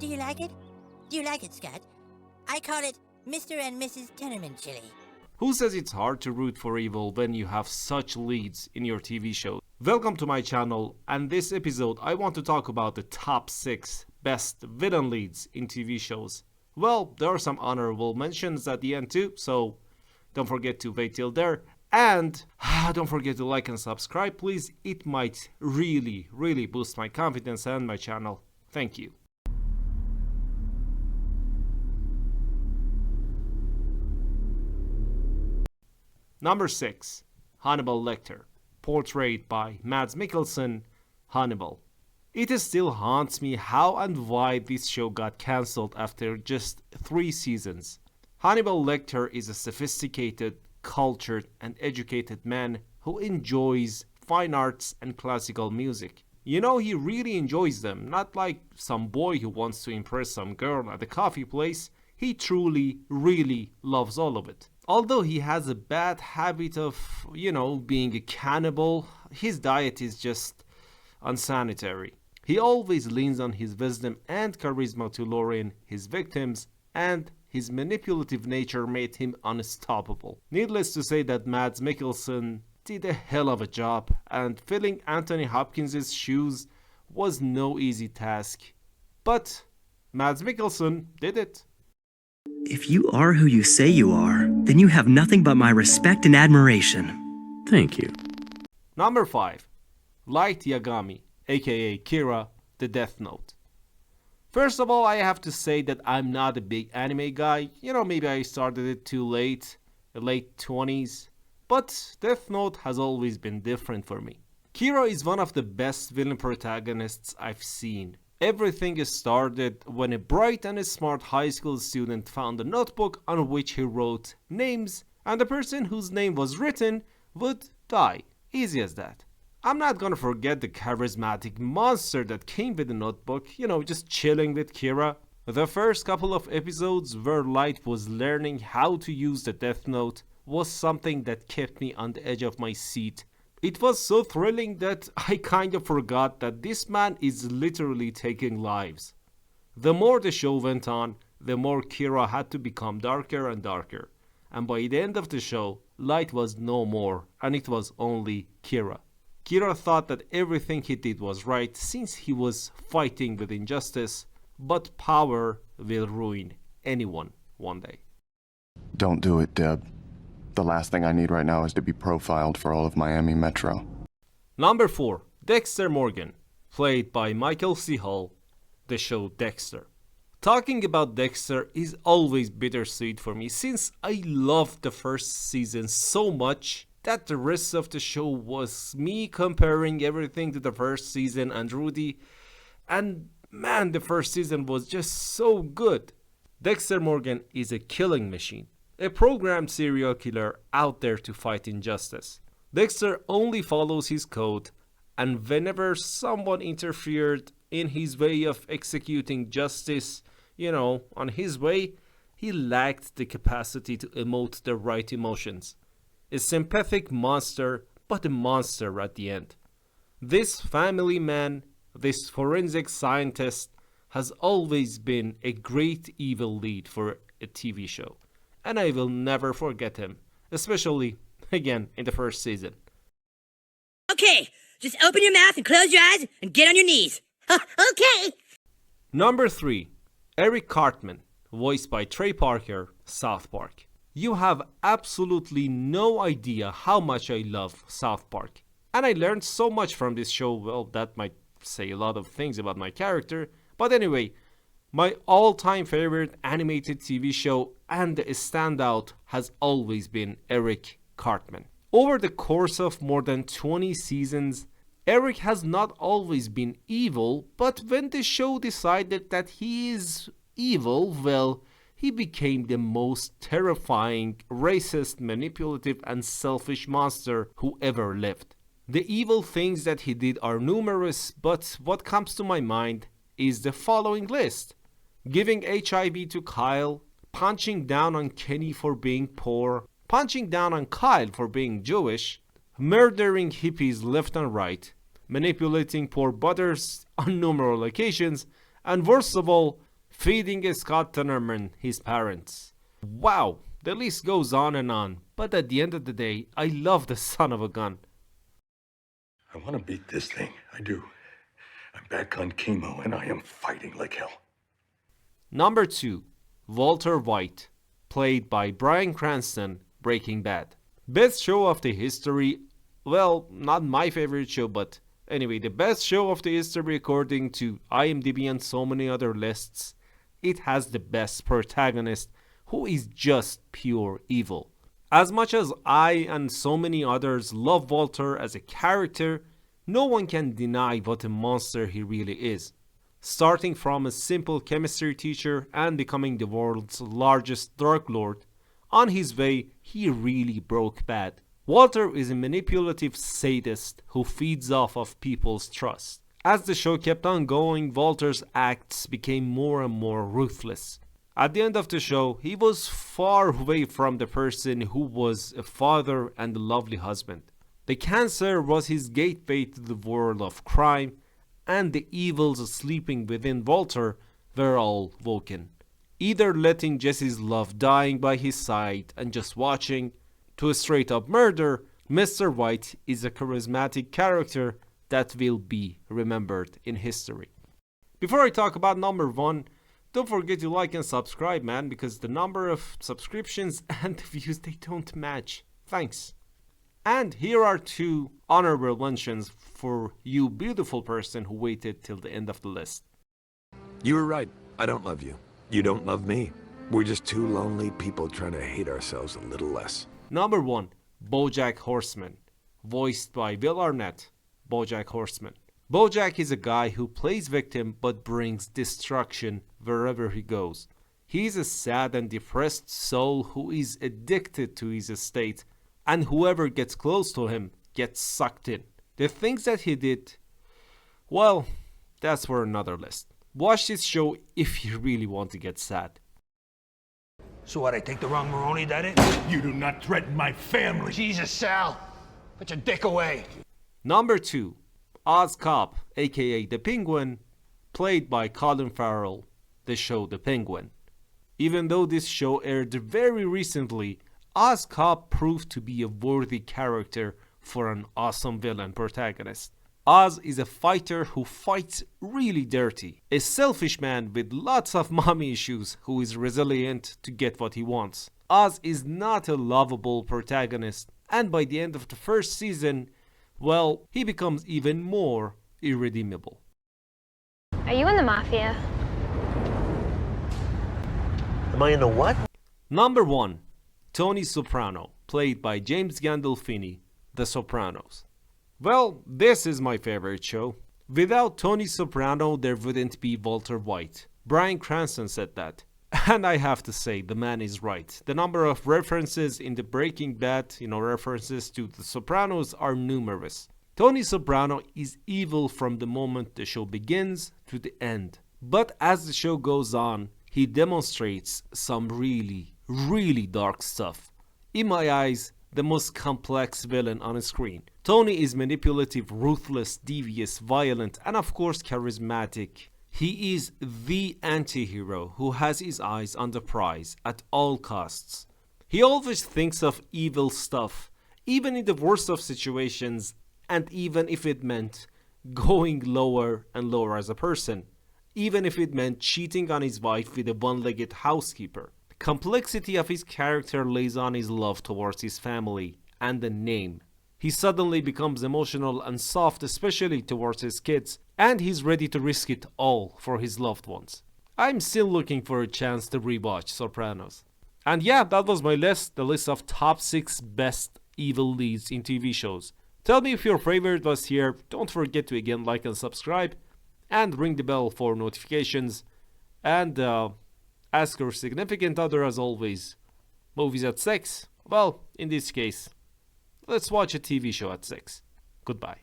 Do you like it? Do you like it, Scott? I call it Mr. and Mrs. Tenement Chili. Who says it's hard to root for evil when you have such leads in your TV show? Welcome to my channel, and this episode I want to talk about the top 6 best villain leads in TV shows. Well, there are some honorable mentions at the end too, so don't forget to wait till there. And don't forget to like and subscribe, please. It might really boost my confidence and my channel. Thank you. Number 6. Hannibal Lecter, portrayed by Mads Mikkelsen, Hannibal. It still haunts me how and why this show got cancelled after just 3 seasons. Hannibal Lecter is a sophisticated, cultured and educated man who enjoys fine arts and classical music. You know, he really enjoys them, not like some boy who wants to impress some girl at a coffee place. He truly, really loves all of it. Although he has a bad habit of, being a cannibal, his diet is just unsanitary. He always leans on his wisdom and charisma to lure in his victims, and his manipulative nature made him unstoppable. Needless to say that Mads Mikkelsen did a hell of a job, and filling Anthony Hopkins' shoes was no easy task. But Mads Mikkelsen did it. If you are who you say you are, then you have nothing but my respect and admiration. Thank you. Number 5. Light Yagami, aka Kira, the Death Note. First of all, I have to say that I'm not a big anime guy. Maybe I started it too late 20s. But Death Note has always been different for me. Kira is one of the best villain protagonists I've seen. Everything started when a bright and a smart high school student found a notebook on which he wrote names, and the person whose name was written would die. Easy as that. I'm not gonna forget the charismatic monster that came with the notebook, just chilling with Kira. The first couple of episodes where Light was learning how to use the Death Note was something that kept me on the edge of my seat. It was so thrilling that I kind of forgot that this man is literally taking lives. The more the show went on, the more Kira had to become darker and darker. And by the end of the show, Light was no more, and it was only Kira. Kira thought that everything he did was right since he was fighting with injustice, but power will ruin anyone one day. Don't do it, Deb. The last thing I need right now is to be profiled for all of Miami Metro. Number 4. Dexter Morgan, played by Mikkelsen, the show Dexter. Talking about Dexter is always bittersweet for me since I loved the first season so much that the rest of the show was me comparing everything to the first season and Rudy. And man, the first season was just so good. Dexter Morgan is a killing machine. A programmed serial killer out there to fight injustice. Dexter only follows his code, and whenever someone interfered in his way of executing justice, on his way, he lacked the capacity to emote the right emotions. A sympathetic monster, but a monster at the end. This family man, this forensic scientist, has always been a great evil lead for a TV show. And I will never forget him, especially, again, in the first season. Okay, just open your mouth and close your eyes and get on your knees. Okay. Number 3. Eric Cartman, voiced by Trey Parker, South Park. You have absolutely no idea how much I love South Park. And I learned so much from this show. Well, that might say a lot of things about my character. But anyway, my all-time favorite animated TV show and the standout has always been Eric Cartman. Over the course of more than 20 seasons, Eric has not always been evil, but when the show decided that he is evil, well, he became the most terrifying, racist, manipulative and selfish monster who ever lived. The evil things that he did are numerous, but what comes to my mind is the following list. Giving HIV to Kyle, punching down on Kenny for being poor, punching down on Kyle for being Jewish, murdering hippies left and right, manipulating poor butters on numerous occasions, and worst of all, feeding Scott Tenorman his parents. Wow, the list goes on, but at the end of the day, I love the son of a gun. I want to beat this thing. I do. I'm back on chemo and I am fighting like hell. Number 2, Walter White, played by Bryan Cranston, Breaking Bad. Best show of the history, well, not my favorite show, but anyway, the best show of the history according to IMDb and so many other lists. It has the best protagonist, who is just pure evil. As much as I and so many others love Walter as a character, no one can deny what a monster he really is. Starting from a simple chemistry teacher and becoming the world's largest drug lord, on his way, he really broke bad. Walter is a manipulative sadist who feeds off of people's trust. As the show kept on going, Walter's acts became more and more ruthless. At the end of the show, he was far away from the person who was a father and a lovely husband. The cancer was his gateway to the world of crime, and the evils sleeping within Walter were all woken. Either letting Jesse's love dying by his side and just watching, to a straight up murder, Mr. White is a charismatic character that will be remembered in history. Before I talk about number 1, don't forget to like and subscribe, man, because the number of subscriptions and the views, they don't match. Thanks. And here are 2 honorable mentions for you beautiful person who waited till the end of the list. You were right. I don't love you. You don't love me. We're just 2 lonely people trying to hate ourselves a little less. Number 1, Bojack Horseman, voiced by Will Arnett, Bojack Horseman. Bojack is a guy who plays victim but brings destruction wherever he goes. He is a sad and depressed soul who is addicted to his estate, and whoever gets close to him gets sucked in. The things that he did, well, that's for another list. Watch this show if you really want to get sad. So what, I take the wrong Maroni, that it? You do not threaten my family. Jesus, Sal. Put your dick away. Number 2, Oz Cop, aka the Penguin, played by Colin Farrell, the show The Penguin. Even though this show aired very recently, Oz Cop proved to be a worthy character for an awesome villain protagonist. Oz is a fighter who fights really dirty, a selfish man with lots of mommy issues who is resilient to get what he wants. Oz is not a lovable protagonist, and by the end of the first season, well, he becomes even more irredeemable. Are you in the mafia? Am I in the what? Number 1, Tony Soprano, played by James Gandolfini, The Sopranos. Well, this is my favorite show. Without Tony Soprano, there wouldn't be Walter White. Bryan Cranston said that. And I have to say, the man is right. The number of references in the Breaking Bad, references to The Sopranos are numerous. Tony Soprano is evil from the moment the show begins to the end. But as the show goes on, he demonstrates some really, really dark stuff. In my eyes, the most complex villain on a screen. Tony is manipulative, ruthless, devious, violent, and of course charismatic. He is the anti-hero who has his eyes on the prize at all costs. He always thinks of evil stuff, even in the worst of situations, and even if it meant going lower and lower as a person, even if it meant cheating on his wife with a one-legged housekeeper. The complexity of his character lays on his love towards his family and the name. He suddenly becomes emotional and soft, especially towards his kids, and he's ready to risk it all for his loved ones. I'm still looking for a chance to rewatch Sopranos. And yeah, that was my list, the list of top 6 best evil leads in TV shows. Tell me if your favorite was here. Don't forget to again like and subscribe, and ring the bell for notifications, and ask your significant other as always. Movies at 6? Well, in this case, let's watch a TV show at 6. Goodbye.